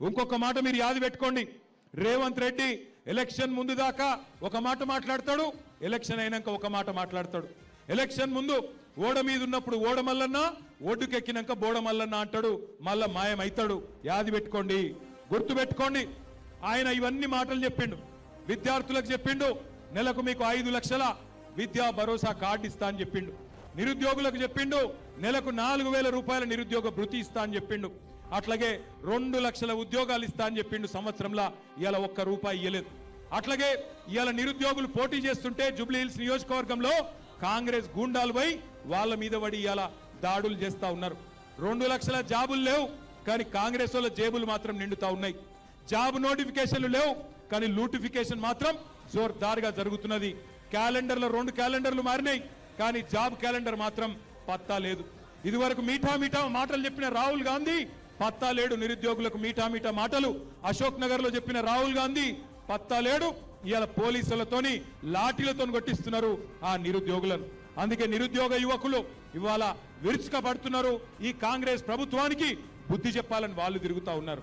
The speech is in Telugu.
ఇంకొక మాట మీరు యాది పెట్టుకోండి, రేవంత్ రెడ్డి ఎలక్షన్ ముందు దాకా ఒక మాట మాట్లాడతాడు, ఎలక్షన్ అయినాక ఒక మాట మాట్లాడతాడు. ఎలక్షన్ ముందు ఓడ మీద ఉన్నప్పుడు ఓడ మల్లన్న, ఒడ్డుకెక్కినాక బోడ మల్లన్న అంటాడు, మళ్ళా మాయమైతాడు. యాది పెట్టుకోండి, గుర్తు పెట్టుకోండి. ఆయన ఇవన్నీ మాటలు చెప్పిండు, విద్యార్థులకు చెప్పిండు నెలకు మీకు 5 లక్షల విద్యా భరోసా కార్డు ఇస్తా అని చెప్పిండు. నిరుద్యోగులకు చెప్పిండు నెలకు 4,000 రూపాయల నిరుద్యోగ భృతి ఇస్తా అని చెప్పిండు. అట్లాగే 2 లక్షల ఉద్యోగాలు ఇస్తా అని చెప్పిండు. సంవత్సరంలో ఇవాళ 1 రూపాయి ఇవ్వలేదు. అట్లాగే ఇవాళ నిరుద్యోగులు పోటీ చేస్తుంటే జూబ్లీ హిల్స్ నియోజకవర్గంలో కాంగ్రెస్ గూండాలు పోయి వాళ్ళ మీద పడి ఇవాళ దాడులు చేస్తా ఉన్నారు. 2 లక్షల జాబులు లేవు, కానీ కాంగ్రెస్ వాళ్ళ జేబులు మాత్రం నిండుతా ఉన్నాయి. జాబ్ నోటిఫికేషన్లు లేవు, కానీ లూటిఫికేషన్ మాత్రం జోర్దార్గా జరుగుతున్నది. క్యాలెండర్లో 2 క్యాలెండర్లు మారినాయి, కానీ జాబ్ క్యాలెండర్ మాత్రం పత్తా లేదు. ఇదివరకు మీఠా మీఠా మాటలు చెప్పిన రాహుల్ గాంధీ పత్తా లేడు. నిరుద్యోగులకు మీఠా మీఠా మాటలు అశోక్ నగర్ లో చెప్పిన రాహుల్ గాంధీ పత్తా లేడు. ఇవాళ పోలీసులతోని లాఠీలతో కొట్టిస్తున్నారు ఆ నిరుద్యోగులను. అందుకే నిరుద్యోగ యువకులు ఇవాళ విరుచుకపడుతున్నారు. ఈ కాంగ్రెస్ ప్రభుత్వానికి బుద్ధి చెప్పాలని వాళ్ళు తిరుగుతా ఉన్నారు.